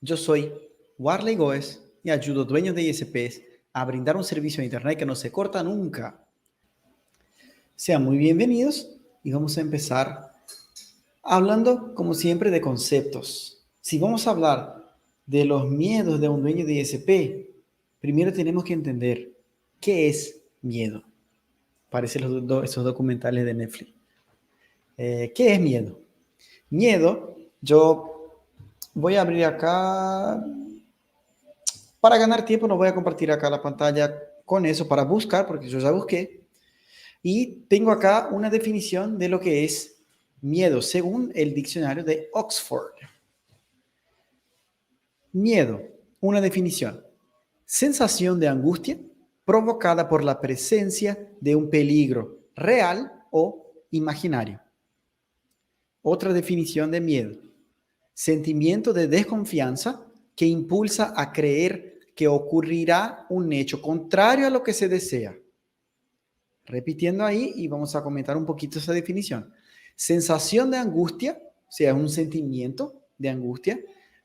Yo soy Warley Goes y ayudo dueños de ISPs a brindar un servicio de Internet que no se corta nunca. Sean muy bienvenidos y vamos a empezar hablando, como siempre, de conceptos. Si vamos a hablar de los miedos de un dueño de ISP, primero tenemos que entender qué es miedo. Parecen esos documentales de Netflix. ¿Qué es miedo? Miedo, yo voy a abrir acá. Para ganar tiempo no voy a compartir acá la pantalla con eso para buscar, porque yo ya busqué. Y tengo acá una definición de lo que es miedo, según el diccionario de Oxford. Miedo, una definición. Sensación de angustia provocada por la presencia de un peligro real o imaginario. Otra definición de miedo. Sentimiento de desconfianza que impulsa a creer que ocurrirá un hecho contrario a lo que se desea. Repitiendo ahí y vamos a comentar un poquito esa definición. Sensación de angustia, o sea, un sentimiento de angustia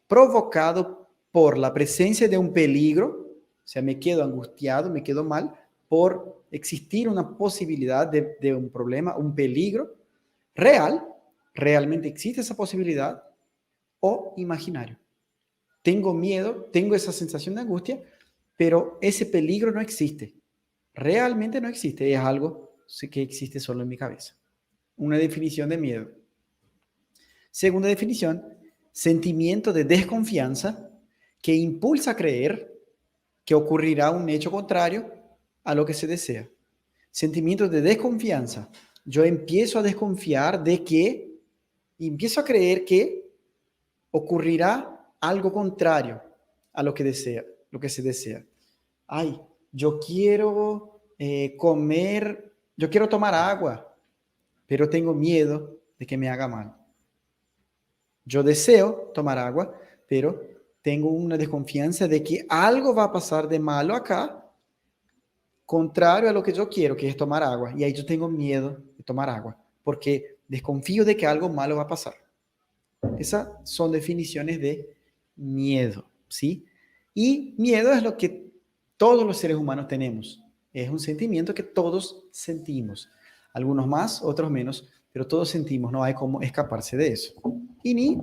provocado por la presencia de un peligro, o sea, me quedo angustiado, me quedo mal por existir una posibilidad de un problema, un peligro real, realmente existe esa posibilidad, o imaginario. Tengo miedo, tengo esa sensación de angustia, pero ese peligro no existe. Realmente no existe, es algo que existe solo en mi cabeza. Una definición de miedo. Segunda definición, sentimiento de desconfianza que impulsa a creer que ocurrirá un hecho contrario a lo que se desea. Sentimiento de desconfianza. Yo empiezo a desconfiar de que, empiezo a creer que ocurrirá algo contrario a lo que desea, lo que se desea. Ay, yo quiero comer, yo quiero tomar agua, pero tengo miedo de que me haga mal. Yo deseo tomar agua, pero tengo una desconfianza de que algo va a pasar de malo acá, contrario a lo que yo quiero, que es tomar agua. Y ahí yo tengo miedo de tomar agua, porque desconfío de que algo malo va a pasar. Esas son definiciones de miedo, ¿sí? Y miedo es lo que todos los seres humanos tenemos. Es un sentimiento que todos sentimos. Algunos más, otros menos, pero todos sentimos, no hay cómo escaparse de eso. Y ni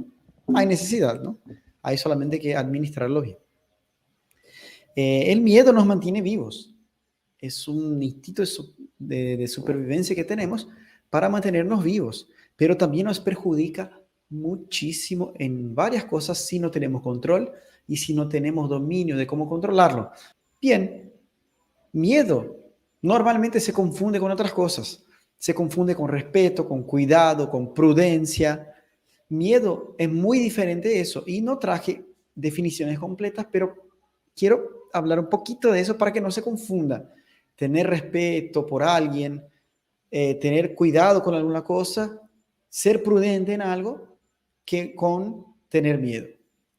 hay necesidad, ¿no? Hay solamente que administrarlo bien. El miedo nos mantiene vivos. Es un instinto de supervivencia que tenemos para mantenernos vivos, pero también nos perjudica muchísimo en varias cosas si no tenemos control y si no tenemos dominio de cómo controlarlo. Bien, miedo normalmente se confunde con otras cosas. Se confunde con respeto, con cuidado, con prudencia. Miedo es muy diferente de eso y no traje definiciones completas, pero quiero hablar un poquito de eso para que no se confunda. Tener respeto por alguien, tener cuidado con alguna cosa, ser prudente en algo, que con tener miedo.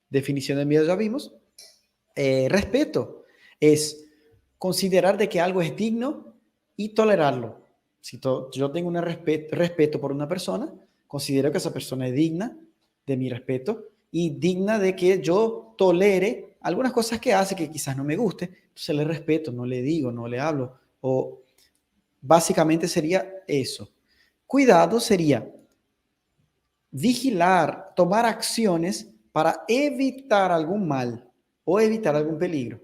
Definición de miedo ya vimos. Respeto es considerar de que algo es digno y tolerarlo. Si yo tengo un respeto por una persona, considero que esa persona es digna de mi respeto y digna de que yo tolere algunas cosas que hace que quizás no me guste. Entonces le respeto, no le digo, no le hablo. O básicamente sería eso. Cuidado sería vigilar, tomar acciones para evitar algún mal o evitar algún peligro.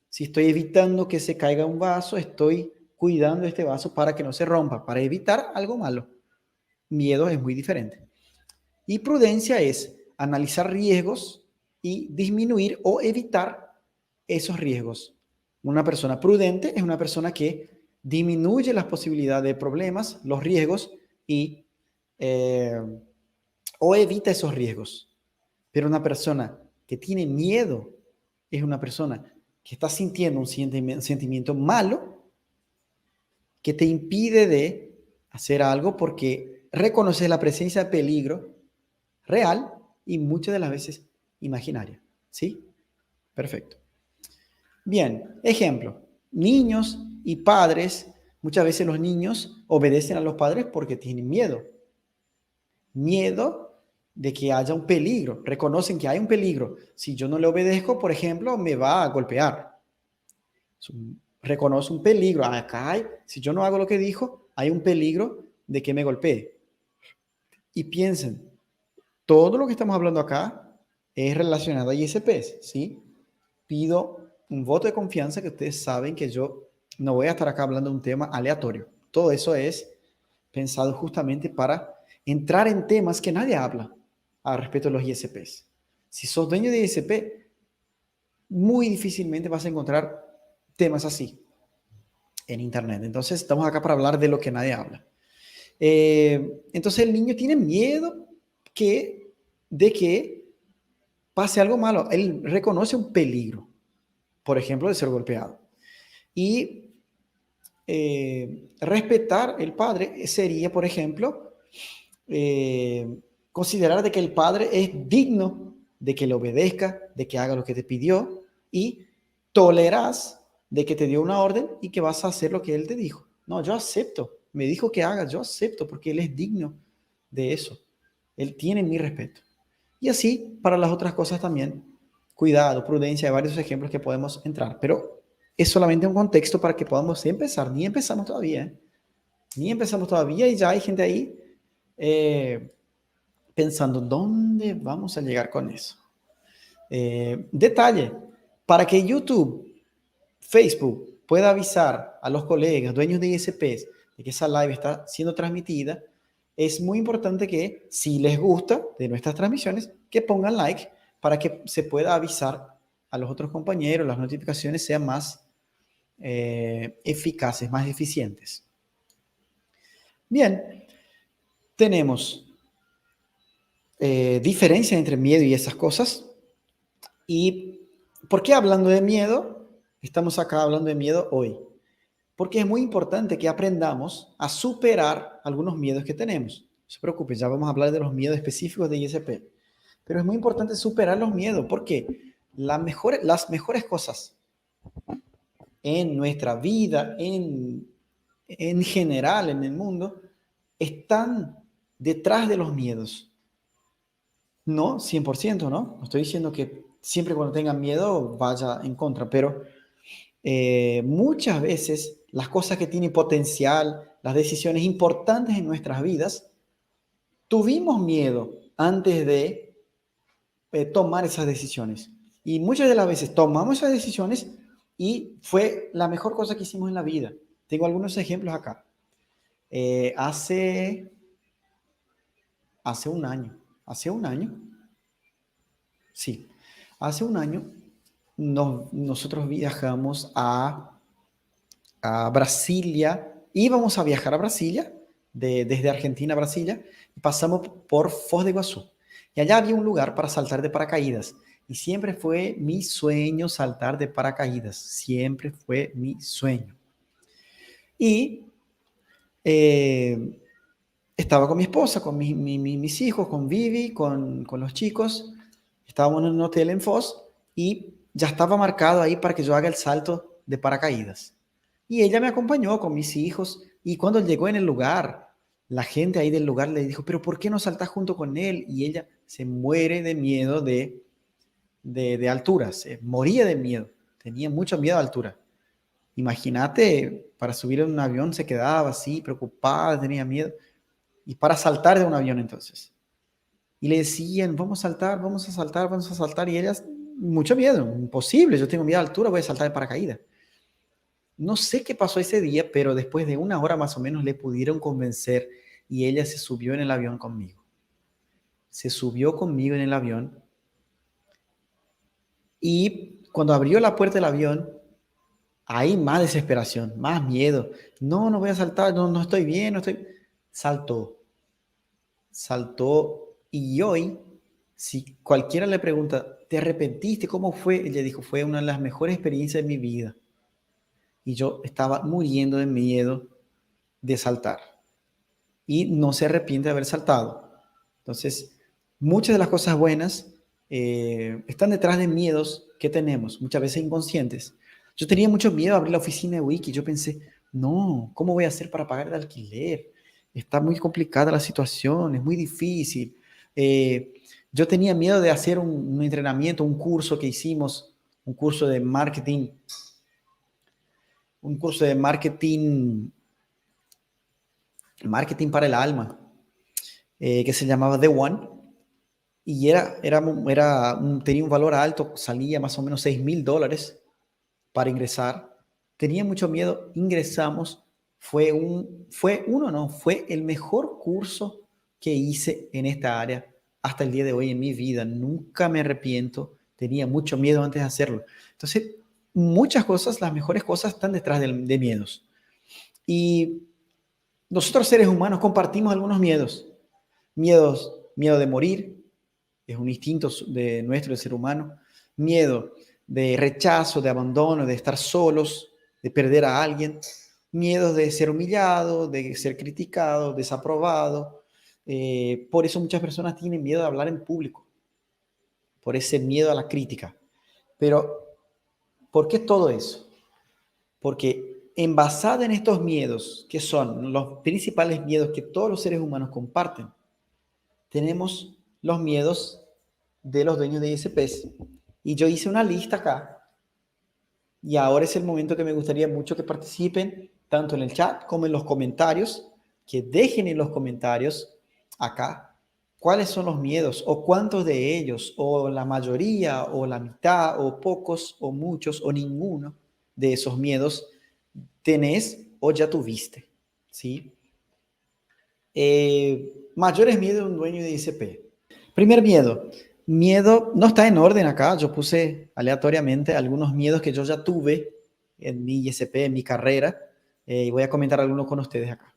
Si estoy evitando que se caiga un vaso, estoy cuidando este vaso para que no se rompa, para evitar algo malo. Miedo es muy diferente. Y prudencia es analizar riesgos y disminuir o evitar esos riesgos. Una persona prudente es una persona que disminuye las posibilidades de problemas, los riesgos y o evita esos riesgos. Pero una persona que tiene miedo es una persona que está sintiendo un sentimiento malo que te impide de hacer algo porque reconoces la presencia de peligro real y muchas de las veces imaginaria. ¿Sí? Perfecto. Bien, ejemplo. Niños y padres, muchas veces los niños obedecen a los padres porque tienen miedo. Miedo de que haya un peligro, reconocen que hay un peligro. Si yo no le obedezco, por ejemplo, me va a golpear. Reconoce un peligro. Acá hay, si yo no hago lo que dijo, hay un peligro de que me golpee. Y piensen, todo lo que estamos hablando acá es relacionado a ISPs, ¿sí? Pido un voto de confianza que ustedes saben que yo no voy a estar acá hablando de un tema aleatorio. Todo eso es pensado justamente para entrar en temas que nadie habla al respecto de los ISPs. Si sos dueño de ISP, muy difícilmente vas a encontrar temas así en Internet. Entonces, estamos acá para hablar de lo que nadie habla. Entonces, el niño tiene miedo de que pase algo malo. Él reconoce un peligro, por ejemplo, de ser golpeado. Y respetar el padre sería, por ejemplo, considerar de que el padre es digno de que le obedezca, de que haga lo que te pidió y toleras de que te dio una orden y que vas a hacer lo que él te dijo. No, yo acepto. Me dijo que haga, yo acepto porque él es digno de eso. Él tiene mi respeto. Y así para las otras cosas también. Cuidado, prudencia, hay varios ejemplos que podemos entrar, pero es solamente un contexto para que podamos empezar. Ni empezamos todavía, ¿eh? Ni empezamos todavía y ya hay gente ahí pensando, ¿dónde vamos a llegar con eso? Detalle, para que YouTube, Facebook pueda avisar a los colegas, dueños de ISPs, de que esa live está siendo transmitida, es muy importante que, si les gusta de nuestras transmisiones, que pongan like para que se pueda avisar a los otros compañeros, las notificaciones sean más eficaces, más eficientes. Bien, tenemos diferencia entre miedo y esas cosas. ¿Y por qué hablando de miedo? Estamos acá hablando de miedo hoy. Porque es muy importante que aprendamos a superar algunos miedos que tenemos. No se preocupe, ya vamos a hablar de los miedos específicos de ISP. Pero es muy importante superar los miedos porque las mejores cosas en nuestra vida, en general, en el mundo, están detrás de los miedos. No, 100%, ¿no? No estoy diciendo que siempre cuando tengan miedo vaya en contra, pero muchas veces las cosas que tienen potencial, las decisiones importantes en nuestras vidas, tuvimos miedo antes de tomar esas decisiones. Y muchas de las veces tomamos esas decisiones y fue la mejor cosa que hicimos en la vida. Tengo algunos ejemplos acá. Hace un año, sí, hace un año nosotros viajamos a Brasilia, íbamos a viajar a Brasilia, desde Argentina a Brasilia, y pasamos por Foz de Iguazú. Y allá había un lugar para saltar de paracaídas. Y siempre fue mi sueño saltar de paracaídas. Siempre fue mi sueño. Y estaba con mi esposa, con mis hijos, con Vivi, con los chicos. Estábamos en un hotel en Foz y ya estaba marcado ahí para que yo haga el salto de paracaídas. Y ella me acompañó con mis hijos y cuando llegó en el lugar, la gente ahí del lugar le dijo, pero ¿por qué no saltas junto con él? Y ella se muere de miedo de altura, se moría de miedo, tenía mucho miedo a altura. Imagínate, para subir en un avión se quedaba así, preocupada, tenía miedo. Y para saltar de un avión entonces. Y le decían, vamos a saltar, vamos a saltar, vamos a saltar. Y ella, mucho miedo, imposible, yo tengo miedo a altura, voy a saltar de paracaídas. No sé qué pasó ese día, pero después de una hora más o menos le pudieron convencer y ella se subió en el avión conmigo. Se subió conmigo en el avión y cuando abrió la puerta del avión, hay más desesperación, más miedo. No, no voy a saltar, no, no estoy bien, no estoy... Saltó y hoy, si cualquiera le pregunta, ¿te arrepentiste? ¿Cómo fue? Ella dijo, fue una de las mejores experiencias de mi vida. Y yo estaba muriendo de miedo de saltar. Y no se arrepiente de haber saltado. Entonces, muchas de las cosas buenas están detrás de miedos que tenemos, muchas veces inconscientes. Yo tenía mucho miedo a abrir la oficina de Wiki. Yo pensé, no, ¿cómo voy a hacer para pagar el alquiler? Está muy complicada la situación, es muy difícil. Eh, yo tenía miedo de hacer un entrenamiento, un curso que hicimos, un curso de marketing, marketing para el alma, que se llamaba The One. Y tenía un valor alto, salía más o menos $6,000 para ingresar. Tenía mucho miedo, ingresamos. Fue el mejor curso que hice en esta área hasta el día de hoy en mi vida. Nunca me arrepiento. Tenía mucho miedo antes de hacerlo. Entonces, muchas cosas, las mejores cosas están detrás de miedos. Y nosotros seres humanos compartimos algunos miedos. Miedo de morir, es un instinto de nuestro ser humano. Miedo de rechazo, de abandono, de estar solos, de perder a alguien. Miedo de ser humillado, de ser criticado, desaprobado. Por eso muchas personas tienen miedo de hablar en público, por ese miedo a la crítica. Pero, ¿por qué todo eso? Porque basada en estos miedos, que son los principales miedos que todos los seres humanos comparten, tenemos los miedos de los dueños de ISPs. Y yo hice una lista acá. Y ahora es el momento que me gustaría mucho que participen, tanto en el chat como en los comentarios, que dejen en los comentarios acá cuáles son los miedos, o cuántos de ellos, o la mayoría, o la mitad, o pocos, o muchos, o ninguno de esos miedos tenés o ya tuviste, ¿sí? Mayores miedos de un dueño de ISP. Primer miedo no está en orden acá, yo puse aleatoriamente algunos miedos que yo ya tuve en mi ISP, en mi carrera, y voy a comentar algunos con ustedes acá.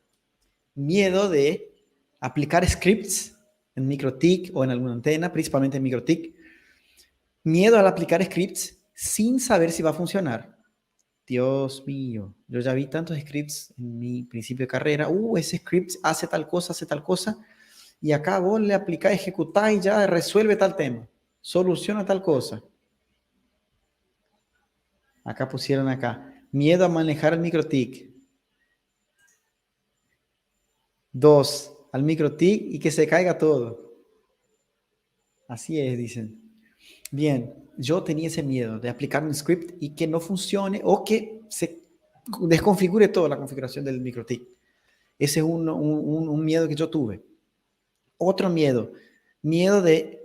Miedo de aplicar scripts en MikroTik o en alguna antena, principalmente en MikroTik. Miedo al aplicar scripts sin saber si va a funcionar. Dios mío, yo ya vi tantos scripts en mi principio de carrera. Ese script hace tal cosa, y acá vos le aplicás, ejecutás y ya resuelve tal tema, soluciona tal cosa. Acá pusieron miedo a manejar el MikroTik. 2, al MikroTik y que se caiga todo. Así es, dicen. Bien, yo tenía ese miedo de aplicar un script y que no funcione o que se desconfigure toda la configuración del MikroTik. Ese es un miedo que yo tuve. Otro miedo de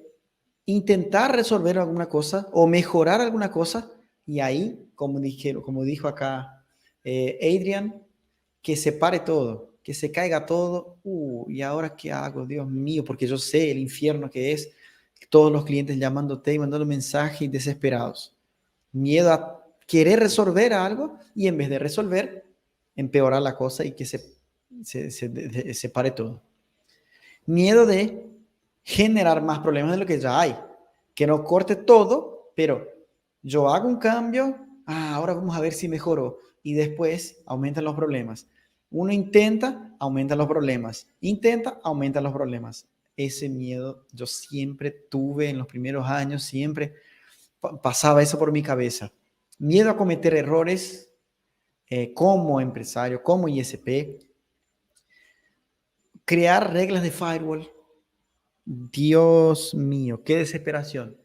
intentar resolver alguna cosa o mejorar alguna cosa, y ahí, como dijo acá Adrian, que se pare todo, que se caiga todo. ¿Y ahora qué hago? Dios mío, porque yo sé el infierno que es todos los clientes llamándote y mandando mensajes desesperados. Miedo a querer resolver algo y en vez de resolver, empeorar la cosa y que se pare todo. Miedo de generar más problemas de lo que ya hay. Que no corte todo, pero yo hago un cambio, ahora vamos a ver si mejoró. Y después aumentan los problemas. Uno intenta, aumentan los problemas. Intenta, aumentan los problemas. Ese miedo yo siempre tuve en los primeros años, siempre pasaba eso por mi cabeza. Miedo a cometer errores como empresario, como ISP. Crear reglas de firewall. Dios mío, qué desesperación.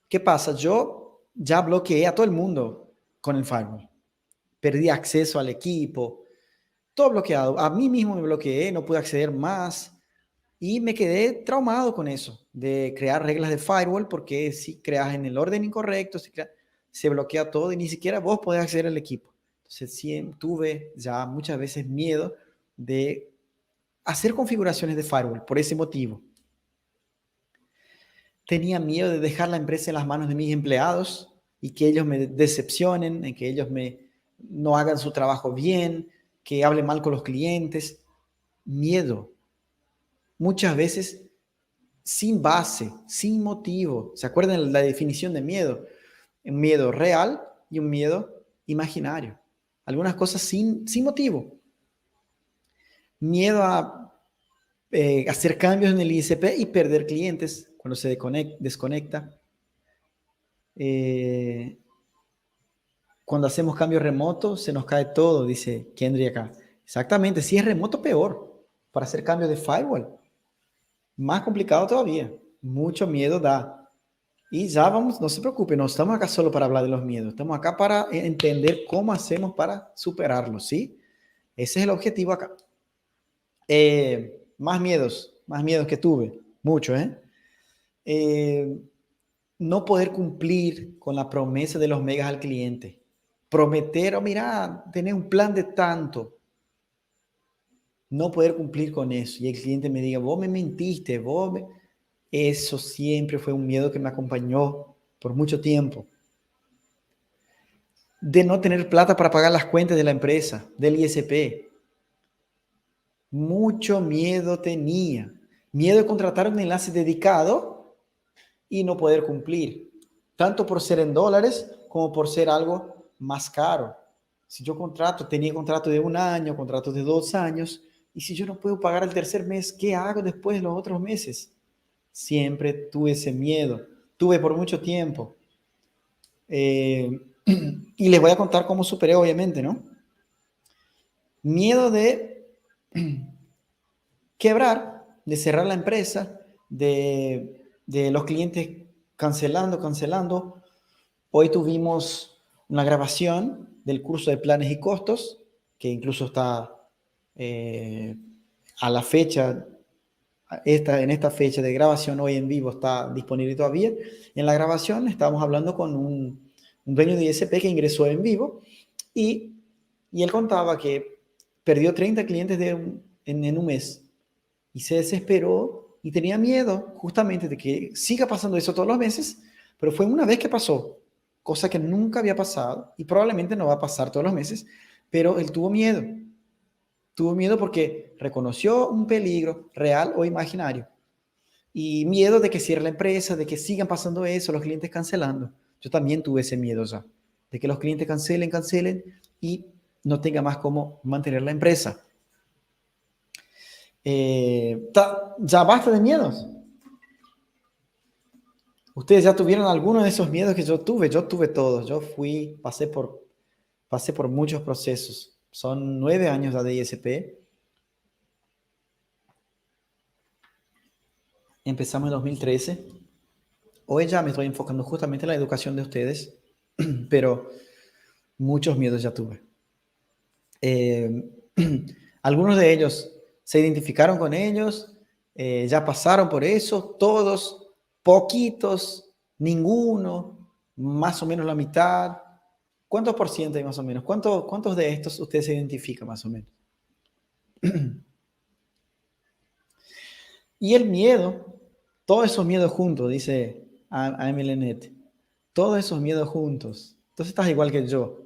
¿Qué pasa? Yo ya bloqueé a todo el mundo con el firewall. Perdí acceso al equipo, todo bloqueado. A mí mismo me bloqueé, no pude acceder más y me quedé traumado con eso, de crear reglas de firewall, porque si creas en el orden incorrecto, se bloquea todo y ni siquiera vos podés acceder al equipo. Entonces sí, tuve ya muchas veces miedo de hacer configuraciones de firewall por ese motivo. Tenía miedo de dejar la empresa en las manos de mis empleados y que ellos me decepcionen, y que ellos no hagan su trabajo bien, que hablen mal con los clientes. Miedo. Muchas veces sin base, sin motivo. ¿Se acuerdan la definición de miedo? Un miedo real y un miedo imaginario. Algunas cosas sin motivo. Miedo a hacer cambios en el ISP y perder clientes cuando se desconecta. Cuando hacemos cambios remotos, se nos cae todo, dice Kendry acá. Exactamente, si es remoto, peor, para hacer cambios de firewall. Más complicado todavía. Mucho miedo da. Y ya vamos, no se preocupe, no estamos acá solo para hablar de los miedos, estamos acá para entender cómo hacemos para superarlos, ¿sí? Ese es el objetivo acá. Más miedos que tuve, mucho, ¿eh? Eh, no poder cumplir con la promesa de los megas al cliente. Prometer, oh, mira, tener un plan de tanto. No poder cumplir con eso. Y el cliente me diga, vos me mentiste, Eso siempre fue un miedo que me acompañó por mucho tiempo. De no tener plata para pagar las cuentas de la empresa, del ISP. Mucho miedo tenía. Miedo de contratar un enlace dedicado y no poder cumplir. Tanto por ser en dólares como por ser algo más caro. Si yo tenía contrato de 1 año, contrato de 2 años, y si yo no puedo pagar el tercer mes, ¿qué hago después de los otros meses? Siempre tuve ese miedo. Tuve por mucho tiempo. Y les voy a contar cómo superé, obviamente, ¿no? Miedo de quebrar, de cerrar la empresa, de los clientes cancelando. Hoy tuvimos una grabación del curso de planes y costos, que incluso está a la fecha, en esta fecha de grabación, hoy en vivo está disponible todavía. En la grabación estábamos hablando con un dueño de ISP que ingresó en vivo y él contaba que perdió 30 clientes en un mes y se desesperó y tenía miedo justamente de que siga pasando eso todos los meses, pero fue una vez que pasó, cosa que nunca había pasado y probablemente no va a pasar todos los meses, pero él tuvo miedo. Tuvo miedo porque reconoció un peligro real o imaginario y miedo de que cierre la empresa, de que sigan pasando eso, los clientes cancelando. Yo también tuve ese miedo ya, de que los clientes cancelen y no tenga más cómo mantener la empresa. Ya basta de miedos. Ustedes ya tuvieron alguno de esos miedos que yo tuve todos. Pasé por muchos procesos. Son 9 años de ISP. Empezamos en 2013. Hoy ya me estoy enfocando justamente en la educación de ustedes, pero muchos miedos ya tuve. Algunos de ellos se identificaron con ellos, ya pasaron por eso, todos, poquitos, ninguno, más o menos la mitad. ¿Cuántos por ciento hay más o menos? ¿Cuántos de estos ustedes se identifican más o menos? Y el miedo, todos esos miedos juntos, dice Amelenet, todos esos miedos juntos. Entonces estás igual que yo.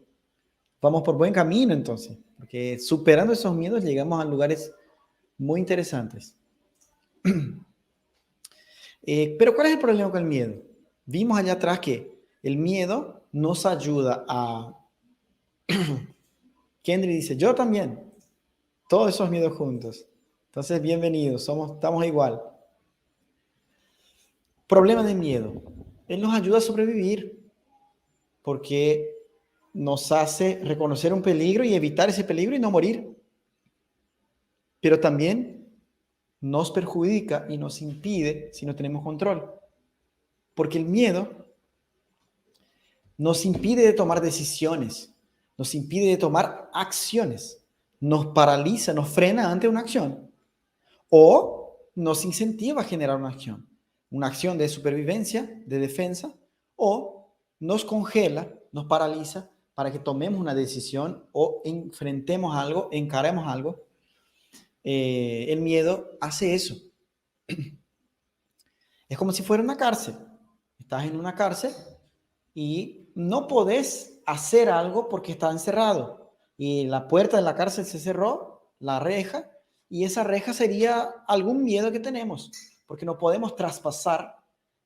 Vamos por buen camino entonces, porque superando esos miedos llegamos a lugares muy interesantes. Pero ¿cuál es el problema con el miedo? Vimos allá atrás que el miedo nos ayuda a... Kendry dice, yo también, todos esos miedos juntos. Entonces, bienvenidos, estamos igual. Problema de miedo. Él nos ayuda a sobrevivir porque nos hace reconocer un peligro y evitar ese peligro y no morir. Pero también nos perjudica y nos impide si no tenemos control. Porque el miedo nos impide de tomar decisiones, nos impide de tomar acciones, nos paraliza, nos frena ante una acción o nos incentiva a generar una acción de supervivencia, de defensa, o nos congela, nos paraliza para que tomemos una decisión o enfrentemos algo, encaremos algo. El miedo hace eso. Es como si fuera una cárcel. Estás en una cárcel y no podés hacer algo porque está encerrado. Y la puerta de la cárcel se cerró, la reja, y esa reja sería algún miedo que tenemos, porque no podemos traspasar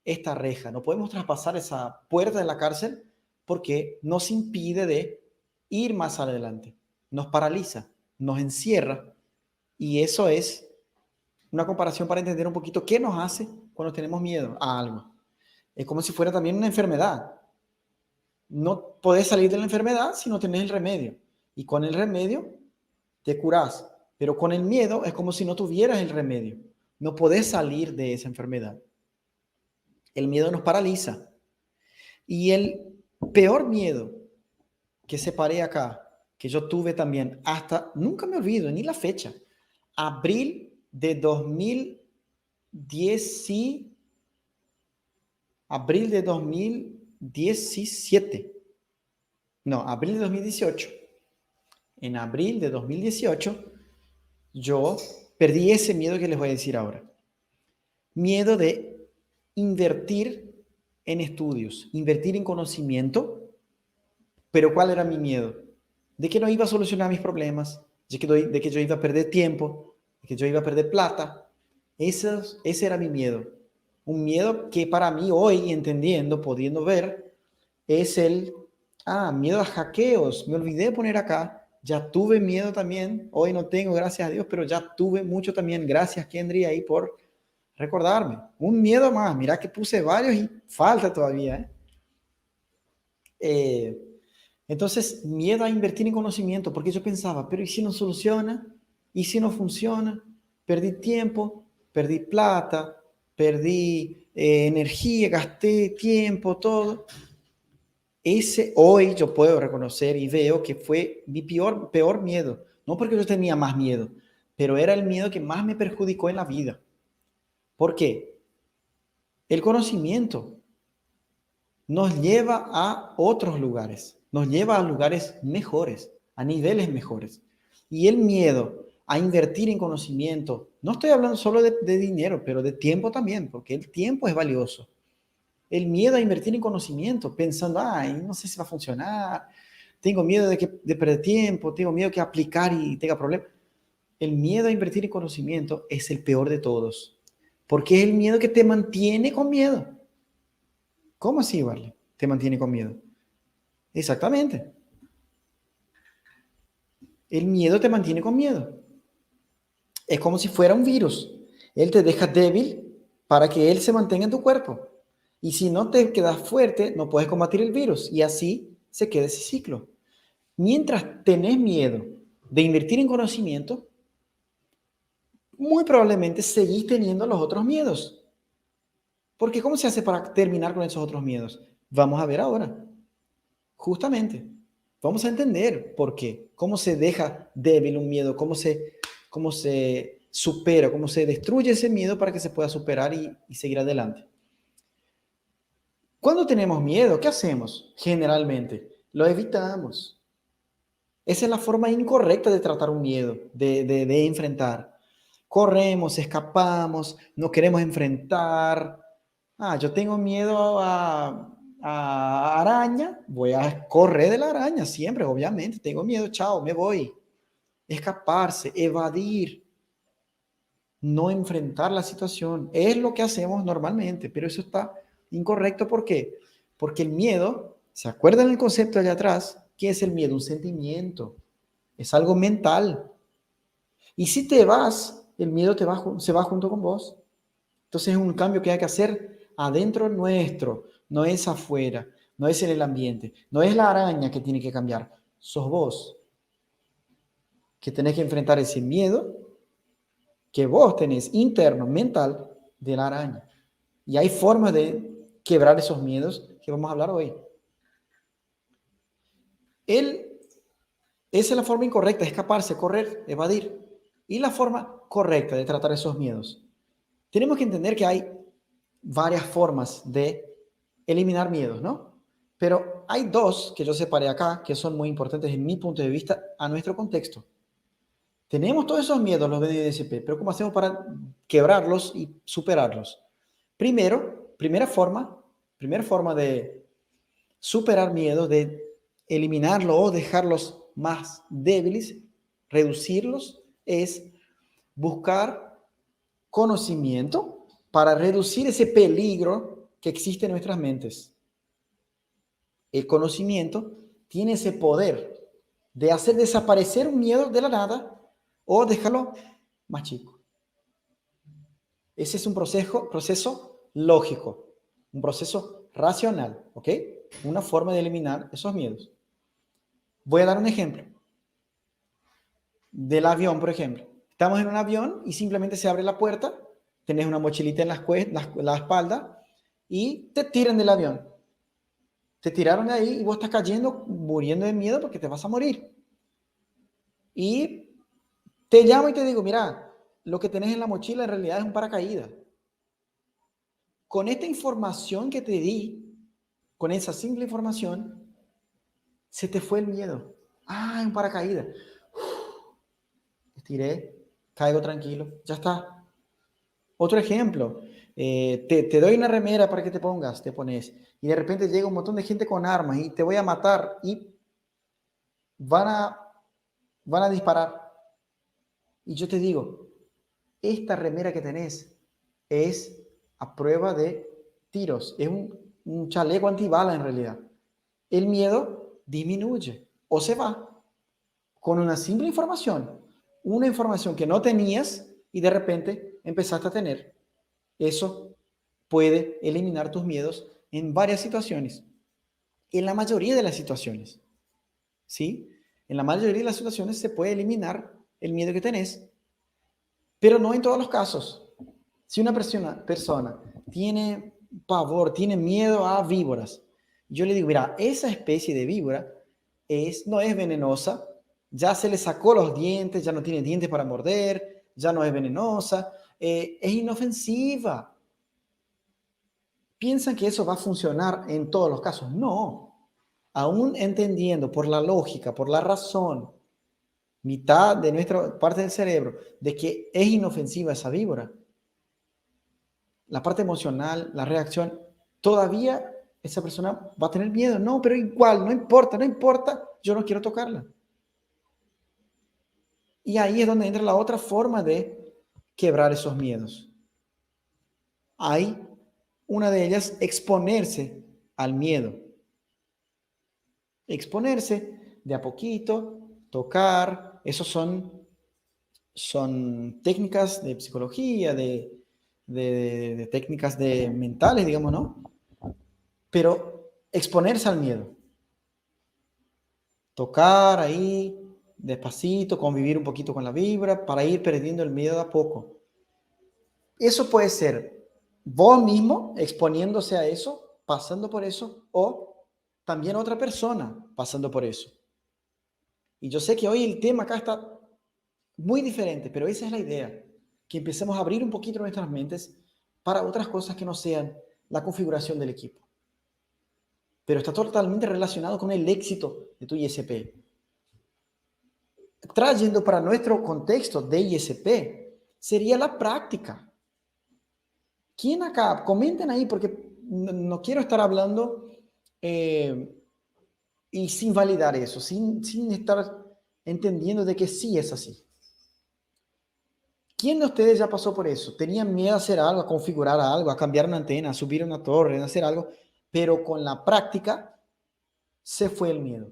esta reja, no podemos traspasar esa puerta de la cárcel porque nos impide de ir más adelante, nos paraliza, nos encierra, y eso es una comparación para entender un poquito qué nos hace cuando tenemos miedo a algo. Es como si fuera también una enfermedad. No podés salir de la enfermedad si no tenés el remedio. Y con el remedio te curás. Pero con el miedo es como si no tuvieras el remedio. No podés salir de esa enfermedad. El miedo nos paraliza. Y el peor miedo que separé acá, que yo tuve también, hasta, nunca me olvido, ni la fecha, abril de 2010, abril de 2017. No, abril de 2018. En abril de 2018, yo perdí ese miedo que les voy a decir ahora. Miedo de invertir en estudios, invertir en conocimiento. Pero ¿cuál era mi miedo? De que no iba a solucionar mis problemas, de que yo iba a perder tiempo, de que yo iba a perder plata. Ese era mi miedo. Un miedo que para mí hoy, entendiendo, pudiendo ver, es miedo a hackeos. Me olvidé de poner acá. Ya tuve miedo también. Hoy no tengo, gracias a Dios, pero ya tuve mucho también. Gracias, Kendry, ahí por recordarme. Un miedo más. Mira que puse varios y falta todavía. Entonces, miedo a invertir en conocimiento, porque yo pensaba, pero ¿y si no soluciona? ¿Y si no funciona? Perdí tiempo, perdí plata, perdí energía, gasté tiempo, todo. Ese hoy yo puedo reconocer y veo que fue mi peor miedo. No porque yo tenía más miedo, pero era el miedo que más me perjudicó en la vida. ¿Por qué? El conocimiento nos lleva a otros lugares, nos lleva a lugares mejores, a niveles mejores. Y el miedo a invertir en conocimiento, no estoy hablando solo de dinero, pero de tiempo también, porque el tiempo es valioso. El miedo a invertir en conocimiento, pensando, ay, no sé si va a funcionar, tengo miedo de perder tiempo, tengo miedo que aplicar y tenga problemas. El miedo a invertir en conocimiento es el peor de todos, porque es el miedo que te mantiene con miedo. ¿Cómo así, Barley? Te mantiene con miedo. Exactamente. El miedo te mantiene con miedo. Es como si fuera un virus. Él te deja débil para que él se mantenga en tu cuerpo. Y si no te quedas fuerte, no puedes combatir el virus. Y así se queda ese ciclo. Mientras tenés miedo de invertir en conocimiento, muy probablemente seguís teniendo los otros miedos. Porque ¿cómo se hace para terminar con esos otros miedos? Vamos a ver ahora. Justamente. Vamos a entender por qué. Cómo se deja débil un miedo, cómo se supera, cómo se destruye ese miedo para que se pueda superar y seguir adelante. Cuando tenemos miedo, ¿qué hacemos? Generalmente, lo evitamos. Esa es la forma incorrecta de tratar un miedo, de enfrentar. Corremos, escapamos, no queremos enfrentar. Yo tengo miedo a araña, voy a correr de la araña siempre, obviamente. Tengo miedo, chao, me voy. Escaparse, evadir, no enfrentar la situación. Es lo que hacemos normalmente, pero eso está incorrecto. ¿Por qué? Porque el miedo, ¿se acuerdan el concepto allá atrás? ¿Qué es el miedo? Un sentimiento. Es algo mental. Y si te vas, el miedo se va junto con vos. Entonces es un cambio que hay que hacer adentro nuestro, no es afuera, no es en el ambiente, no es la araña que tiene que cambiar, sos vos que tenés que enfrentar ese miedo que vos tenés interno, mental, de la araña. Y hay formas de quebrar esos miedos que vamos a hablar hoy. Esa es la forma incorrecta, escaparse, correr, evadir. Y la forma correcta de tratar esos miedos. Tenemos que entender que hay varias formas de eliminar miedos, ¿no? Pero hay dos que yo separé acá, que son muy importantes en mi punto de vista, a nuestro contexto. Tenemos todos esos miedos, los BDSP, pero ¿cómo hacemos para quebrarlos y superarlos? Primera forma de superar miedos, de eliminarlo o dejarlos más débiles, reducirlos, es buscar conocimiento para reducir ese peligro que existe en nuestras mentes. El conocimiento tiene ese poder de hacer desaparecer un miedo de la nada o dejarlo más chico. Ese es un proceso lógico, un proceso racional, ¿ok? Una forma de eliminar esos miedos. Voy a dar un ejemplo. Del avión, por ejemplo. Estamos en un avión y simplemente se abre la puerta tenés una mochilita en la espalda y te tiran del avión. Te tiraron de ahí y vos estás cayendo, muriendo de miedo porque te vas a morir. Y te llamo y te digo, mira, lo que tenés en la mochila en realidad es un paracaídas. Con esta información que te di, con esa simple información, se te fue el miedo. Ah, un paracaídas. Estiré, caigo tranquilo, ya está. Otro ejemplo, te doy una remera para que te pongas, te pones, y de repente llega un montón de gente con armas y te voy a matar y van a, van a disparar. Y yo te digo, esta remera que tenés es a prueba de tiros, es un chaleco antibala en realidad. El miedo disminuye o se va con una simple información, una información que no tenías y de repente empezaste a tener. Eso puede eliminar tus miedos en varias situaciones, en la mayoría de las situaciones, ¿sí? En la mayoría de las situaciones se puede eliminar el miedo que tenés, pero no en todos los casos. Si una persona tiene pavor, tiene miedo a víboras, yo le digo, mira, esa especie de víbora no es venenosa, ya se le sacó los dientes, ya no tiene dientes para morder, ya no es venenosa, es inofensiva. ¿Piensan que eso va a funcionar en todos los casos? No. Aún entendiendo por la lógica, por la razón, mitad de nuestra parte del cerebro, de que es inofensiva esa víbora, la parte emocional, la reacción, todavía esa persona va a tener miedo. No, pero igual, no importa, no importa, yo no quiero tocarla. Y ahí es donde entra la otra forma de quebrar esos miedos. Hay una de ellas, exponerse al miedo. Exponerse de a poquito, tocar, esos son técnicas de psicología, de técnicas mentales, digamos, ¿no? Pero exponerse al miedo. Tocar ahí, despacito, convivir un poquito con la vibra para ir perdiendo el miedo de a poco. Eso puede ser vos mismo exponiéndose a eso, pasando por eso, o también otra persona pasando por eso. Y yo sé que hoy el tema acá está muy diferente, pero esa es la idea, que empecemos a abrir un poquito nuestras mentes para otras cosas que no sean la configuración del equipo. Pero está totalmente relacionado con el éxito de tu ISP. Trayendo para nuestro contexto de ISP, sería la práctica. ¿Quién acá? Comenten ahí porque no quiero estar hablando y sin validar eso, sin estar entendiendo de que sí es así. ¿Quién de ustedes ya pasó por eso? Tenían miedo a hacer algo, a configurar algo, a cambiar una antena, a subir una torre, a hacer algo, pero con la práctica se fue el miedo.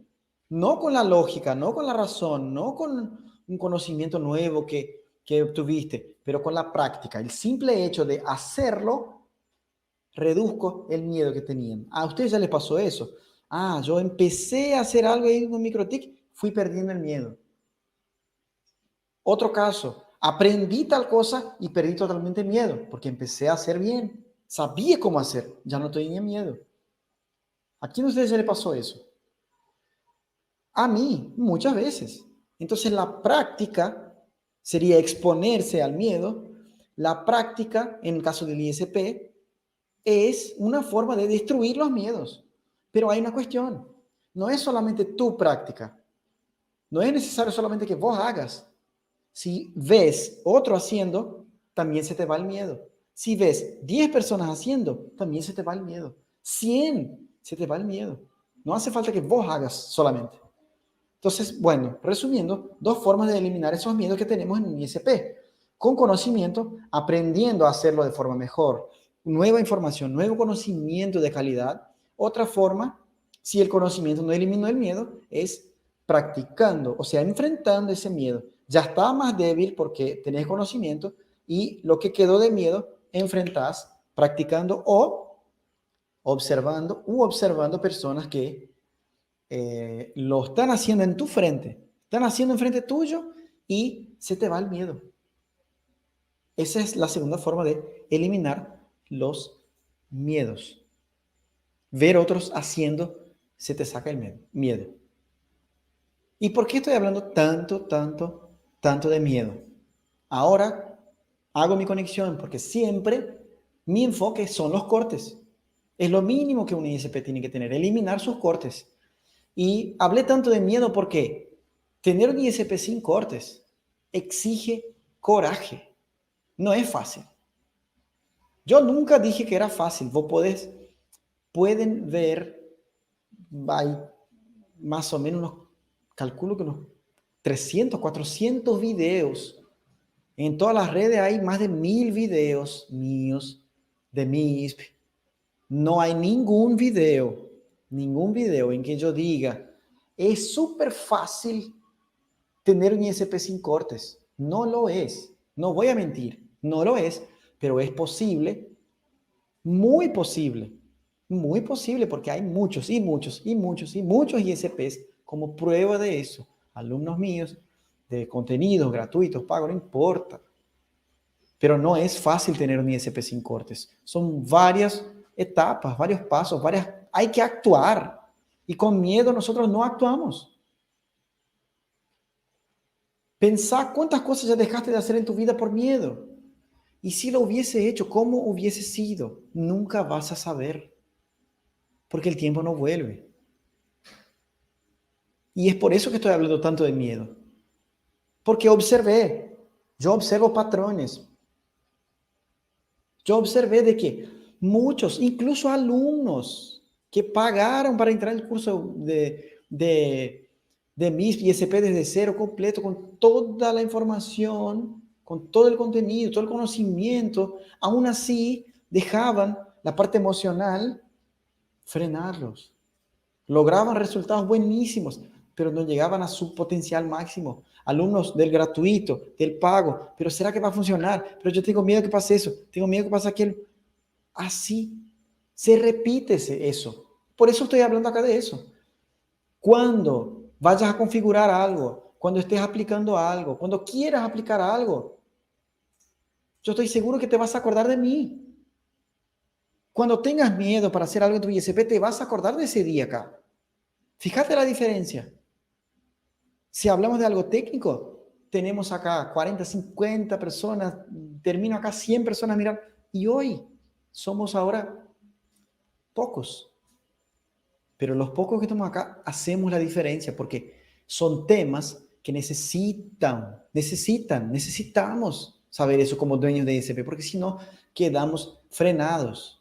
No con la lógica, no con la razón, no con un conocimiento nuevo que obtuviste, pero con la práctica. El simple hecho de hacerlo reduzco el miedo que tenían. A ustedes ya les pasó eso. Ah, yo empecé a hacer algo ahí con microtic, fui perdiendo el miedo. Otro caso, aprendí tal cosa y perdí totalmente el miedo, porque empecé a hacer bien. Sabía cómo hacer, ya no tenía miedo. ¿A quién de ustedes ya le pasó eso? A mí, muchas veces. Entonces la práctica sería exponerse al miedo. La práctica, en el caso del ISP, es una forma de destruir los miedos. Pero hay una cuestión. No es solamente tu práctica. No es necesario solamente que vos hagas. Si ves otro haciendo, también se te va el miedo. Si ves 10 personas haciendo, también se te va el miedo. 100, se te va el miedo. No hace falta que vos hagas solamente. Entonces, bueno, resumiendo, dos formas de eliminar esos miedos que tenemos en un ISP. Con conocimiento, aprendiendo a hacerlo de forma mejor. Nueva información, nuevo conocimiento de calidad. Otra forma, si el conocimiento no eliminó el miedo, es practicando, o sea, enfrentando ese miedo. Ya está más débil porque tenés conocimiento y lo que quedó de miedo, enfrentás practicando o observando personas que lo están haciendo en tu frente, están haciendo enfrente tuyo y se te va el miedo. Esa es la segunda forma de eliminar los miedos. Ver otros haciendo, se te saca el miedo. ¿Y por qué estoy hablando tanto de miedo? Ahora hago mi conexión porque siempre mi enfoque son los cortes. Es lo mínimo que un ISP tiene que tener, eliminar sus cortes. Y hablé tanto de miedo porque tener un ISP sin cortes exige coraje. No es fácil. Yo nunca dije que era fácil. Pueden ver, hay más o menos, calculo que unos 300, 400 videos. En todas las redes hay más de 1000 videos míos de MISP. No hay ningún video en que yo diga, es súper fácil tener un ISP sin cortes. No lo es. No voy a mentir. No lo es, pero es posible, muy posible, muy posible, porque hay muchos y muchos y muchos y muchos ISPs como prueba de eso. Alumnos míos de contenidos gratuitos, pago, no importa. Pero no es fácil tener un ISP sin cortes. Son varias etapas, varios pasos, hay que actuar. Y con miedo nosotros no actuamos. Pensá cuántas cosas ya dejaste de hacer en tu vida por miedo. Y si lo hubiese hecho, ¿cómo hubiese sido? Nunca vas a saber, porque el tiempo no vuelve. Y es por eso que estoy hablando tanto de miedo. Porque yo observo patrones. Yo observé de que muchos, incluso alumnos que pagaron para entrar en el curso de MISP y SP desde cero completo, con toda la información, con todo el contenido, todo el conocimiento, aún así dejaban la parte emocional frenarlos. Lograban resultados buenísimos, pero no llegaban a su potencial máximo. Alumnos del gratuito, del pago, pero ¿será que va a funcionar? Pero yo tengo miedo que pase eso, tengo miedo que pase aquello. Así se repite eso. Por eso estoy hablando acá de eso. Cuando vayas a configurar algo, cuando estés aplicando algo, cuando quieras aplicar algo, yo estoy seguro que te vas a acordar de mí. Cuando tengas miedo para hacer algo en tu ISP, te vas a acordar de ese día acá. Fíjate la diferencia. Si hablamos de algo técnico, tenemos acá 40, 50 personas, termino acá 100 personas mirar, y hoy somos ahora pocos. Pero los pocos que estamos acá hacemos la diferencia porque son temas que necesitamos saber eso como dueños de ISP, porque si no, quedamos frenados.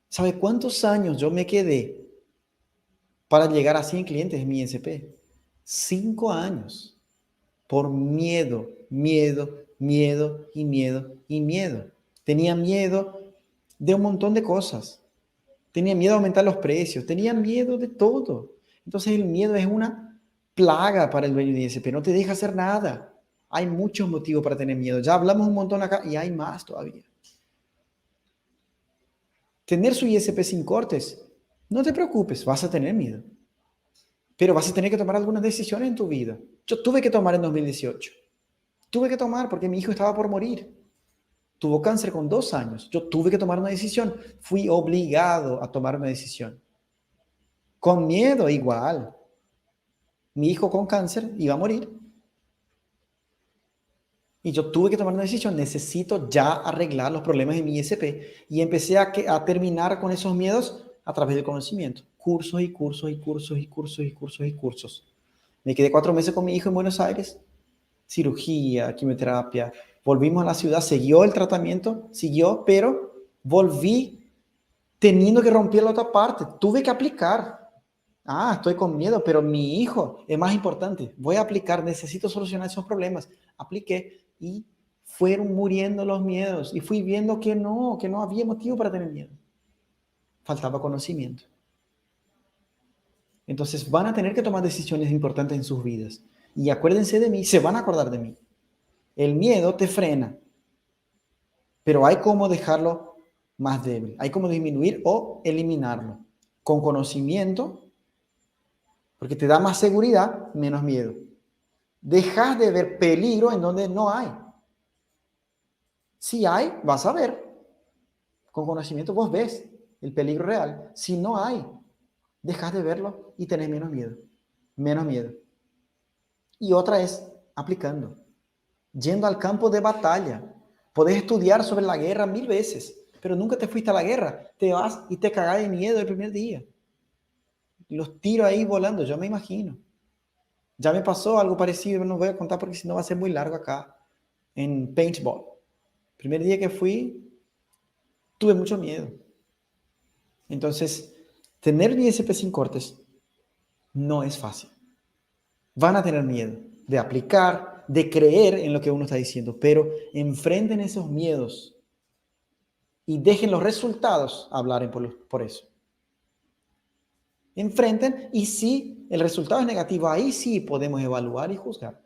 ¿Sabe cuántos años yo me quedé para llegar a 100 clientes en mi ISP? 5 años. Por miedo. Tenía miedo de un montón de cosas. Tenía miedo a aumentar los precios. Tenía miedo de todo. Entonces el miedo es una plaga para el dueño de ISP. No te deja hacer nada. Hay muchos motivos para tener miedo. Ya hablamos un montón acá y hay más todavía. Tener su ISP sin cortes, no te preocupes, vas a tener miedo. Pero vas a tener que tomar algunas decisiones en tu vida. Yo tuve que tomar en 2018. Tuve que tomar porque mi hijo estaba por morir. Tuvo cáncer con 2 años. Yo tuve que tomar una decisión. Fui obligado a tomar una decisión. Con miedo igual. Mi hijo con cáncer iba a morir. Y yo tuve que tomar una decisión. Necesito ya arreglar los problemas de mi ISP. Y empecé a terminar con esos miedos a través del conocimiento. Cursos y cursos y cursos y cursos y cursos y cursos. Me quedé 4 meses con mi hijo en Buenos Aires. Cirugía, quimioterapia. Volvimos a la ciudad, siguió el tratamiento, pero volví teniendo que romper la otra parte. Tuve que aplicar. Estoy con miedo, pero mi hijo es más importante. Voy a aplicar, necesito solucionar esos problemas. Apliqué y fueron muriendo los miedos. Y fui viendo que no había motivo para tener miedo. Faltaba conocimiento. Entonces van a tener que tomar decisiones importantes en sus vidas. Y acuérdense de mí, se van a acordar de mí. El miedo te frena, pero hay cómo dejarlo más débil. Hay cómo disminuir o eliminarlo. Con conocimiento, porque te da más seguridad, menos miedo. Dejas de ver peligro en donde no hay. Si hay, vas a ver. Con conocimiento vos ves el peligro real. Si no hay, dejas de verlo y tenés menos miedo. Menos miedo. Y otra es aplicando. Yendo al campo de batalla. Podés estudiar sobre la guerra 1000 veces, pero nunca te fuiste a la guerra. Te vas y te cagás de miedo el primer día. Los tiros ahí volando, yo me imagino. Ya me pasó algo parecido, no voy a contar porque si no va a ser muy largo acá, en paintball. Primer día que fui, tuve mucho miedo. Entonces, tener un ISP sin cortes no es fácil. Van a tener miedo de aplicar, de creer en lo que uno está diciendo, pero enfrenten esos miedos y dejen los resultados hablar por eso. Enfrenten y si el resultado es negativo, ahí sí podemos evaluar y juzgar.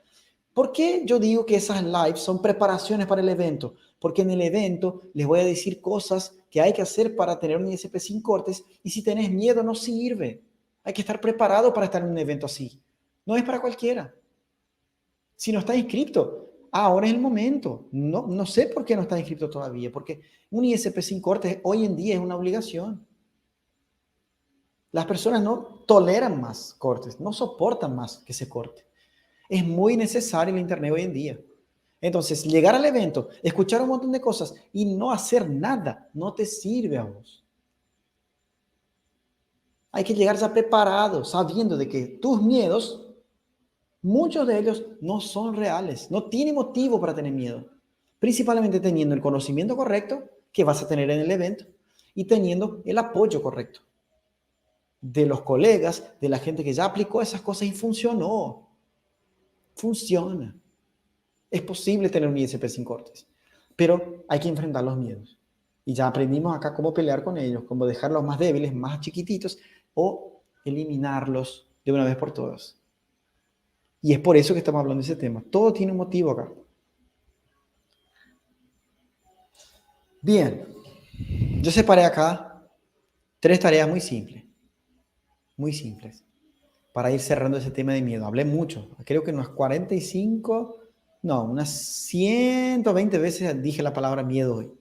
¿Por qué yo digo que esas lives son preparaciones para el evento? Porque en el evento les voy a decir cosas que hay que hacer para tener un ISP sin cortes y si tenés miedo no sirve. Hay que estar preparado para estar en un evento así. No es para cualquiera. Si no está inscrito, ahora es el momento. No sé por qué no está inscrito todavía, porque un ISP sin cortes hoy en día es una obligación. Las personas no toleran más cortes, no soportan más que se corte. Es muy necesario el Internet hoy en día. Entonces, llegar al evento, escuchar un montón de cosas y no hacer nada, no te sirve a vos. Hay que llegar ya preparado, sabiendo de que tus miedos, muchos de ellos no son reales, no tiene motivo para tener miedo. Principalmente teniendo el conocimiento correcto que vas a tener en el evento y teniendo el apoyo correcto de los colegas, de la gente que ya aplicó esas cosas y funcionó. Funciona. Es posible tener un ISP sin cortes, pero hay que enfrentar los miedos. Y ya aprendimos acá cómo pelear con ellos, cómo dejarlos más débiles, más chiquititos o eliminarlos de una vez por todas. Y es por eso que estamos hablando de ese tema. Todo tiene un motivo acá. Bien, yo separé acá 3 tareas muy simples, para ir cerrando ese tema de miedo. Hablé mucho, creo que unas 45, no, unas 120 veces dije la palabra miedo hoy.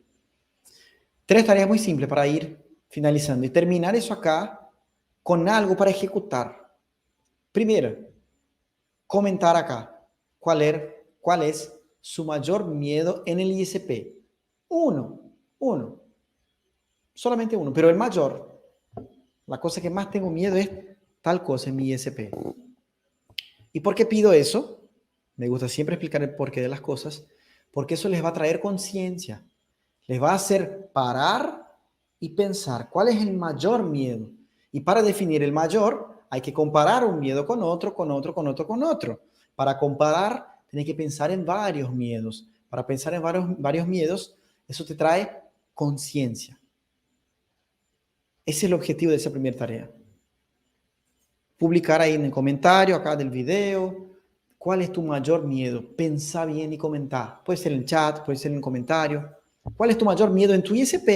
3 tareas muy simples para ir finalizando y terminar eso acá con algo para ejecutar. Primero, comentar acá cuál es su mayor miedo en el ISP. Uno, solamente uno, pero el mayor. La cosa que más tengo miedo es tal cosa en mi ISP. ¿Y por qué pido eso? Me gusta siempre explicar el porqué de las cosas, porque eso les va a traer conciencia, les va a hacer parar y pensar cuál es el mayor miedo. Y para definir el mayor, hay que comparar un miedo con otro, con otro, con otro, con otro. Para comparar, tienes que pensar en varios miedos. Para pensar en varios miedos, eso te trae conciencia. Ese es el objetivo de esa primera tarea. Publicar ahí en el comentario acá del video cuál es tu mayor miedo. Pensá bien y comentá. Puede ser en el chat, puede ser en el comentario. ¿Cuál es tu mayor miedo en tu ISP?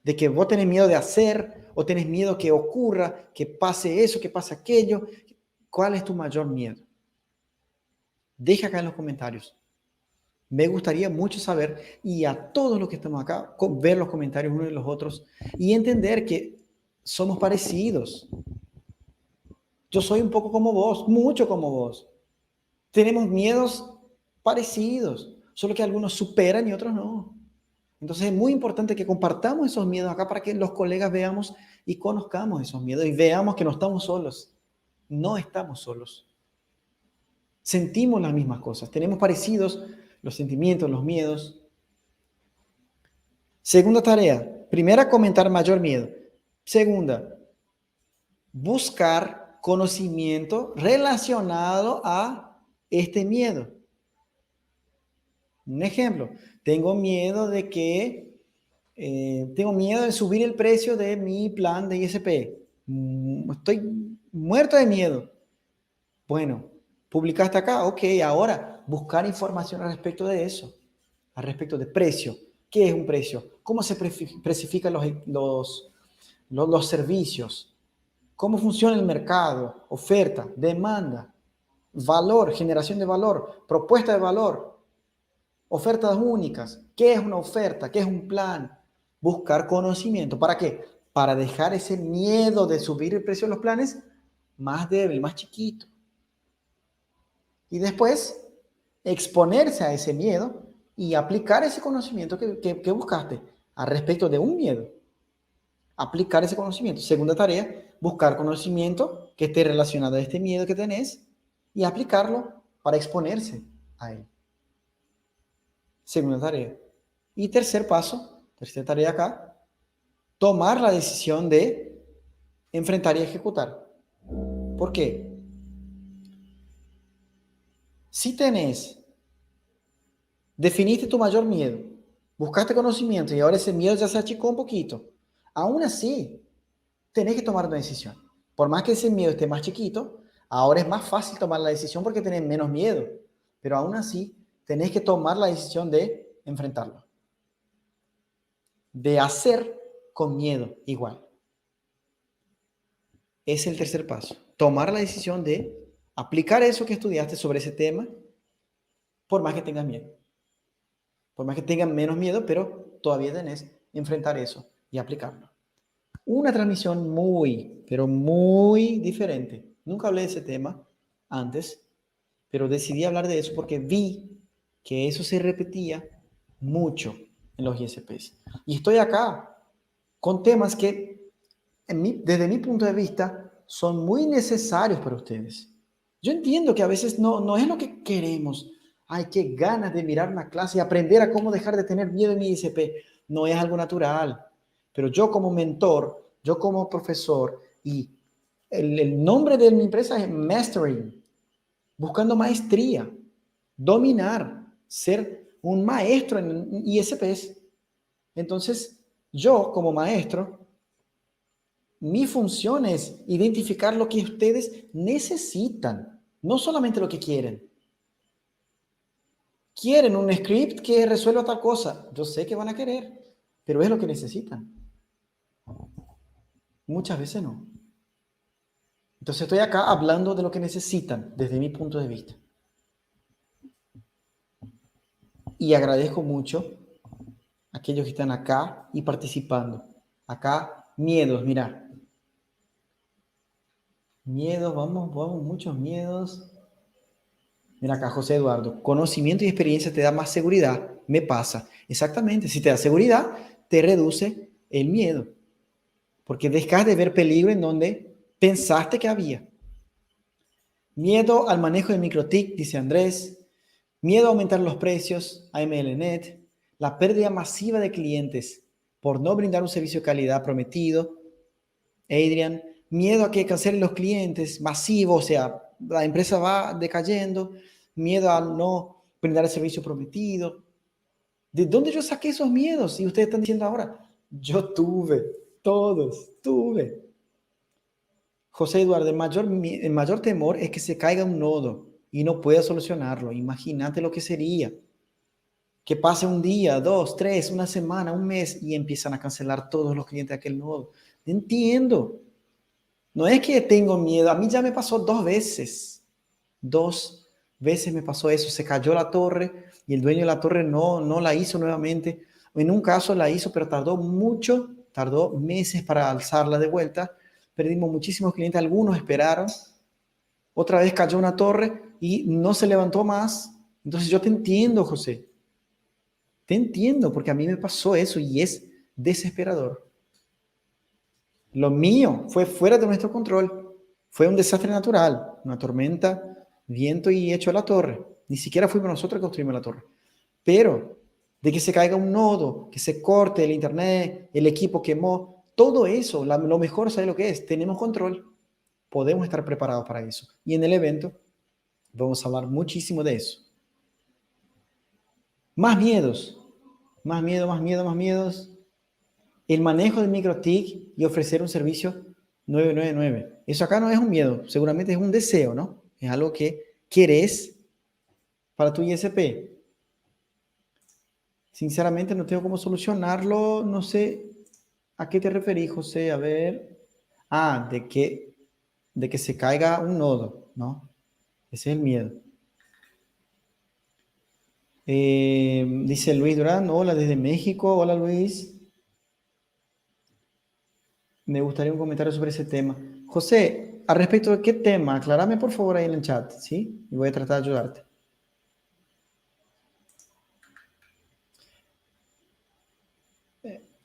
De que vos tenés miedo de hacer o tenés miedo que ocurra, que pase eso, que pase aquello. ¿Cuál es tu mayor miedo? Deja acá en los comentarios. Me gustaría mucho saber y a todos los que estamos acá, ver los comentarios unos de los otros y entender que somos parecidos. Yo soy un poco como vos, mucho como vos. Tenemos miedos parecidos, solo que algunos superan y otros no. Entonces es muy importante que compartamos esos miedos acá para que los colegas veamos y conozcamos esos miedos y veamos que no estamos solos. No estamos solos. Sentimos las mismas cosas, tenemos parecidos los sentimientos, los miedos. Segunda tarea. Primera, comentar mayor miedo. Segunda, buscar conocimiento relacionado a este miedo. Un ejemplo, tengo miedo de que, tengo miedo de subir el precio de mi plan de ISP. Estoy muerto de miedo. Bueno, publicaste acá, ok, ahora buscar información al respecto de eso, al respecto de precio. ¿Qué es un precio? ¿Cómo se precifican los servicios? ¿Cómo funciona el mercado? Oferta, demanda, valor, generación de valor, propuesta de valor. Ofertas únicas. ¿Qué es una oferta? ¿Qué es un plan? Buscar conocimiento. ¿Para qué? Para dejar ese miedo de subir el precio de los planes más débil, más chiquito. Y después exponerse a ese miedo y aplicar ese conocimiento que buscaste al respecto de un miedo. Aplicar ese conocimiento. Segunda tarea, buscar conocimiento que esté relacionado a este miedo que tenés y aplicarlo para exponerse a él. Segunda tarea. Y tercer paso, tercera tarea acá, tomar la decisión de enfrentar y ejecutar. ¿Por qué? Si definiste tu mayor miedo, buscaste conocimiento y ahora ese miedo ya se achicó un poquito, aún así, tenés que tomar una decisión. Por más que ese miedo esté más chiquito, ahora es más fácil tomar la decisión porque tenés menos miedo, pero aún así, tenés que tomar la decisión de enfrentarlo, de hacer con miedo igual. Es el tercer paso. Tomar la decisión de aplicar eso que estudiaste sobre ese tema, por más que tengas miedo. Por más que tengas menos miedo, pero todavía tenés enfrentar eso y aplicarlo. Una transmisión muy, pero muy diferente. Nunca hablé de ese tema antes, pero decidí hablar de eso porque vi que eso se repetía mucho en los ISPs. Y estoy acá con temas que desde mi punto de vista, son muy necesarios para ustedes. Yo entiendo que a veces no es lo que queremos. Ay, qué ganas de mirar una clase y aprender a cómo dejar de tener miedo en mi ISP. No es algo natural. Pero yo como mentor, yo como profesor, y el nombre de mi empresa es Mastering, buscando maestría, dominar, ser un maestro en ISPs. Entonces, yo como maestro, mi función es identificar lo que ustedes necesitan, no solamente lo que quieren. Quieren un script que resuelva tal cosa. Yo sé que van a querer, pero es lo que necesitan. Muchas veces no. Entonces estoy acá hablando de lo que necesitan desde mi punto de vista. Y agradezco mucho a aquellos que están acá y participando. Acá, miedos, mira. Miedos, vamos, muchos miedos. Mira acá, José Eduardo, conocimiento y experiencia te da más seguridad. Me pasa. Exactamente, si te da seguridad, te reduce el miedo. Porque dejas de ver peligro en donde pensaste que había. Miedo al manejo de microtic, dice Andrés. Miedo a aumentar los precios, AMLNet. La pérdida masiva de clientes por no brindar un servicio de calidad prometido. Adrian, miedo a que cancelen los clientes, masivo, o sea, la empresa va decayendo, miedo a no brindar el servicio prometido. ¿De dónde yo saqué esos miedos? Y ustedes están diciendo ahora, yo tuve, todos, tuve. José Eduardo, el mayor temor es que se caiga un nodo y no pueda solucionarlo. Imagínate lo que sería. Que pase un día, dos, tres, una semana, un mes y empiezan a cancelar todos los clientes de aquel nodo. Entiendo. No es que tengo miedo, a mí ya me pasó 2 veces. 2 veces me pasó eso, se cayó la torre y el dueño de la torre no la hizo nuevamente. En un caso la hizo, pero tardó mucho, tardó meses para alzarla de vuelta. Perdimos muchísimos clientes, algunos esperaron. Otra vez cayó una torre y no se levantó más. Entonces yo te entiendo, José. Te entiendo, porque a mí me pasó eso y es desesperador. Lo mío fue fuera de nuestro control. Fue un desastre natural, una tormenta, viento y hecho la torre. Ni siquiera fuimos nosotros que construimos la torre. Pero de que se caiga un nodo, que se corte el internet, el equipo quemó, todo eso, lo mejor, ¿sabe lo que es? Tenemos control. Podemos estar preparados para eso. Y en el evento vamos a hablar muchísimo de eso. Más miedos. Más miedo, más miedo, más miedos. El manejo del microtic y ofrecer un servicio 999. Eso acá no es un miedo, seguramente es un deseo, ¿no? Es algo que querés para tu ISP. Sinceramente no tengo cómo solucionarlo, no sé a qué te referís, José, a ver. Ah, de que se caiga un nodo, ¿no? Ese es el miedo. Dice Luis Durán, hola desde México. Hola Luis. Me gustaría un comentario sobre ese tema. José, al respecto de qué tema, aclárame por favor ahí en el chat, ¿sí? Y voy a tratar de ayudarte.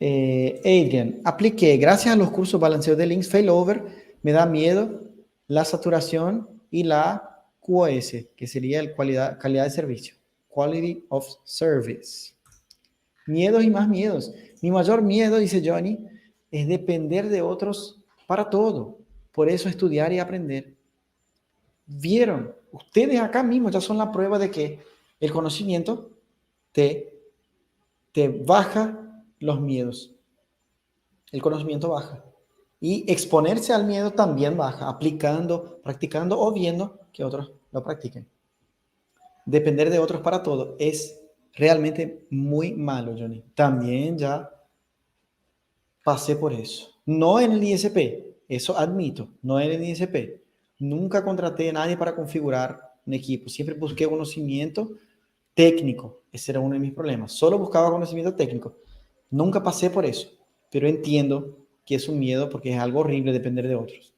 Adrian, apliqué, gracias a los cursos balanceo de links, failover, me da miedo la saturación y la QoS, que sería el calidad de servicio. Quality of Service. Miedos y más miedos. Mi mayor miedo, dice Johnny, es depender de otros para todo. Por eso estudiar y aprender. Vieron, ustedes acá mismo ya son la prueba de que el conocimiento te baja los miedos. El conocimiento baja. Y exponerse al miedo también baja, aplicando, practicando o viendo que otros lo practiquen. Depender de otros para todo es realmente muy malo, Johnny. También ya pasé por eso. No en el ISP, eso admito, no en el ISP. Nunca contraté a nadie para configurar un equipo. Siempre busqué conocimiento técnico. Ese era uno de mis problemas. Solo buscaba conocimiento técnico. Nunca pasé por eso, pero entiendo que es un miedo porque es algo horrible depender de otros.